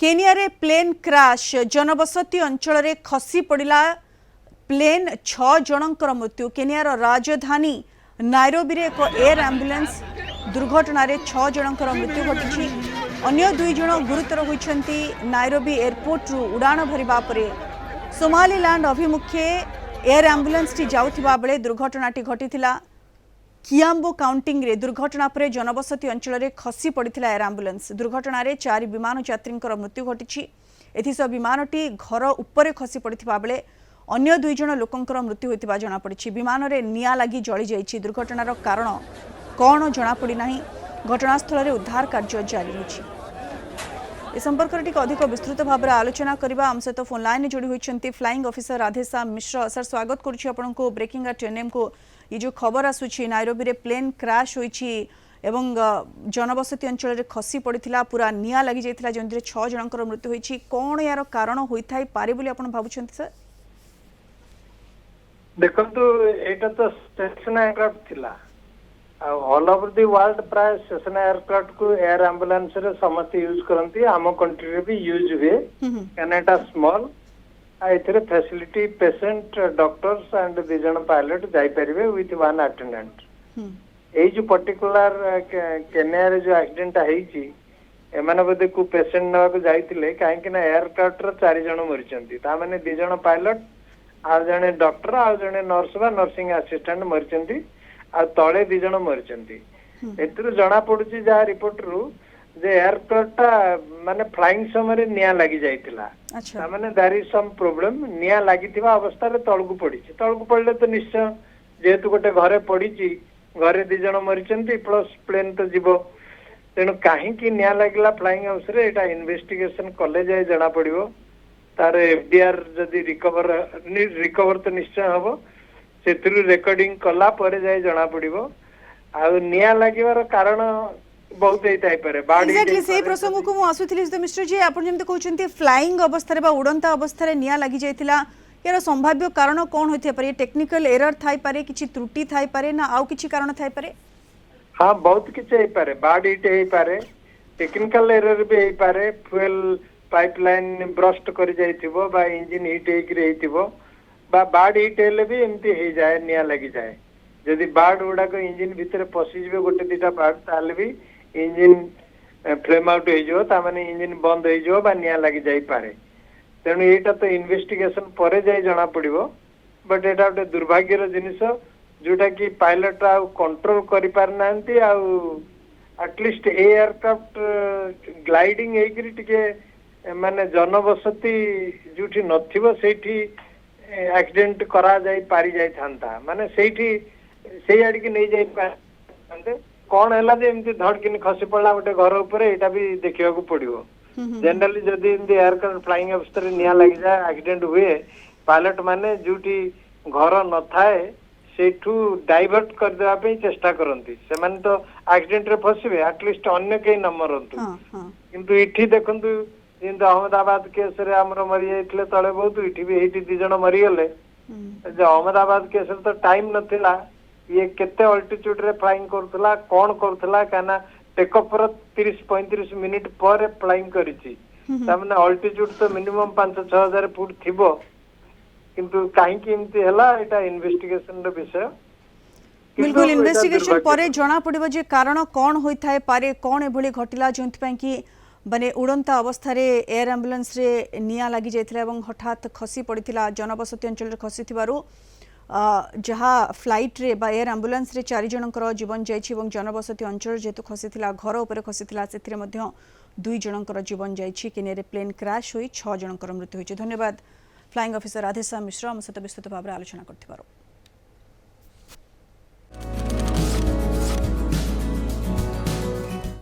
Kenya plane crash जनबसती अंचल रे खसी पड़ा प्लेन 6 जनकर मृत्यु। केनियार राजधानी नायरोबी एक एयर एम्बुलेंस दुर्घटन 6 जनकर मृत्यु घटी। अन्य 2 जन गुरुतर होती। नायरोबी एयरपोर्ट रु उड़ाण भरिबा परे सोमालीलैंड अभिमुखे एयर एम्बुलेंस टी जाउथिबा बेले दुर्घटनाटी घटीथिला। कियाम्बो काउंटिंग रे दुर्घटना पर जनबसती अंचल रे खसी पड़ता एयर एम्बुलेंस दुर्घटन 4 विमान यात्री मृत्यु घटी। एथिसह विमानटी घर उपरे खसी पड़ता बेले अन्य 2 जन लोकंकर मृत्यु होता जनापड़ी। विमान रे निया लगी जली जाइछि। दुर्घटनार कारण कौन जनापड़ी नाही। घटनास्थल रे उद्धार कार्य जारी रही। ए संपर्क में अधिक विस्तृत भाव में आलोचना करबा आम सहित फोन लाइन जोड़ी होती फ्लाइंग ऑफिसर राधेश्याम मिश्र। सर स्वागत करुच्ची आपको ब्रेकिंग एट एनएम को। ये जो खबर आसूची नायरोबी रे प्लेन क्राश होईची एवं जनबसती अंचल रे खसी पड़ता पूरा निया लगी जाइथिला जंदिरे 6 जनकर मृत्यु होईची। कौन यार कारण होइथाई पारे बोली आपण भाबुछंती सर? देखंतु एटा तो स्टेशन एयरक्राफ्ट थिला। ऑल ओवर द वर्ल्ड प्राय स्टेशन एयरक्राफ्ट को एयर एम्बुलेंस रे समस्त यूज करंती। आम कंट्री रे भी यूज हुए कैनेडा स्मॉल एथिरे फैसिलिटी पेशेंट डॉक्टर्स एंड 2 जन पायलट जाई परिबे विथ 1 अटेंडेंट। ए जो पर्टिकुलर केनिया रे जो एक्सीडेंट हेची एमाने बदे को पेशेंट नवा को जाईतिले काहे कि ना एयरक्राफ्ट रे 4 जन मरिचंती। ता माने 2 जन पायलट आ जने डॉक्टर आ जने नर्स बा नर्सिंग असिस्टेंट मरिचंती आ तळे 2 जन मरिचंती। एतरु जणा पडुची जा रिपोर्ट रु जे एयरक्राफ्ट माने फ्लाइंग समय निया लगी जाइतिला। अच्छा माने देयर इज सम प्रॉब्लम। निया लागिथिबा अवस्था रे तळगु पडिची। तळगु पडले तो निश्चय जेहेतु गोटे घरे पडिची घरे 2 जन मरिचंती प्लस प्लेन तो जीवो। तेणु काहे कि निया लागिला फ्लाइंग हाउस रे एटा इन्वेस्टिगेशन कॉलेज जाय जणा पडिवो। तार एफडीआर जदी रिकवर तो निश्चय हबो। सेथरु रिकॉर्डिंग कला पर जाय जणा पडिवो। आ निया लागिवार कारण बहुत एक्जेक्टली से प्रसंग को आसुथिली मिश्र जी आप जमते कहते फ्लाइंग अवस्था बा उड़ंता अवस्था निया लगी जाइतिला। यार संभाव्य कारण कौन होते पारे? टेक्निकल एरर थाई पारे, किछि त्रुटि थाई पारे ना आउ किछि कारण थाई पारे? हां बहुत किछि हे पारे। बाड हिट हे पारे, टेक्निकल एरर भी हे पारे, फ्यूल पाइपलाइन ब्रस्ट कर जाइथिबो बा इंजन हिट हे कि रहिथिबो बा बाड हिट हेले भी एमती हे जाय निया लगी जाय। जदि बाड उडा को इंजन भीतर पसिजबे गोटे दिटा बाड ताले भी इंजन फ्लेम आउट हो माने इंजन बंद हो बा निया लगी जाई पारे। तेणु एटा तो इन्वेस्टिगेशन परे जाई जणा पड़िबो। बट एटा गोटे दुर्भाग्यर जिनिस जोटा कि पायलट आ कंट्रोल करि पार नांती। आ एटलिस्ट एयरक्राफ्ट ग्लाइडिंग हेकरी टिके माने जनबसती जोठी नथिबो सेठी एक्सीडेंट करा जाई पारी जाई थांता। माने सेठी सेई आडी के नै जाई पारते। कौन है जे एमती धड़किन खसी पड़ा गोटे घर उपरे एटा भी देखिया को पड़िवो। जनरली जदी एमती एयरक्राफ्ट फ्लाइंग अवस्था रे निया लगी जाए एक्सीडेंट हुए पायलट माने जोठी घर न थाए सेठू डाइवर्ट कर देबा पे चेष्टा करंती। से माने तो एक्सीडेंट रे फसिबे एटलिस्ट अन्य के न मरंतु। किंतु इठी देखंतु जिंदा अहमदाबाद केस रे हमरो मरि जाइतले तळे बहुत इठी भी एठी 2 जन मरि गेले। जे अहमदाबाद केस रे तो टाइम नथिला। ये केते अल्टीट्यूड रे फ्लाइंग करथला कोन करथला काना टेक ऑफ पर 30-35 मिनिट पर फ्लाइंग करिछि। तामने अल्टीट्यूड तो मिनिमम 5-6 हजार फुट थिबो। किंतु काहे कि एमती हला एटा इन्वेस्टिगेशन रो विषय। बिल्कुल इन्वेस्टिगेशन परे जणा पड़िबो जे कारण कोन होई थाए पारे, कोन एभली घटिला जोंति पय कि बने उड़ंता अवस्था रे एयर एम्बुलेंस रे निया लागि जाइथिला एवं हठात खसी पड़िथिला जनबसती अंचल रे खसी थिबारु जहाँ फ्लाइट रे बा एयर एम्बुलेंस रे 4 जनकर जीवन जाइछि एवं जनबसती अंचल जेतु खसीथिला घर उपरे खसीथिला सेथिरे मध्य 2 जनकर जीवन जाइछि। केनिया रे प्लेन क्राश होई 6 जनकर मृत्यु होइछि। धन्यवाद फ्लाइंग ऑफिसर राधेश्याम मिश्र हम सहित विस्तृत भाव आलोचना करथिबारु।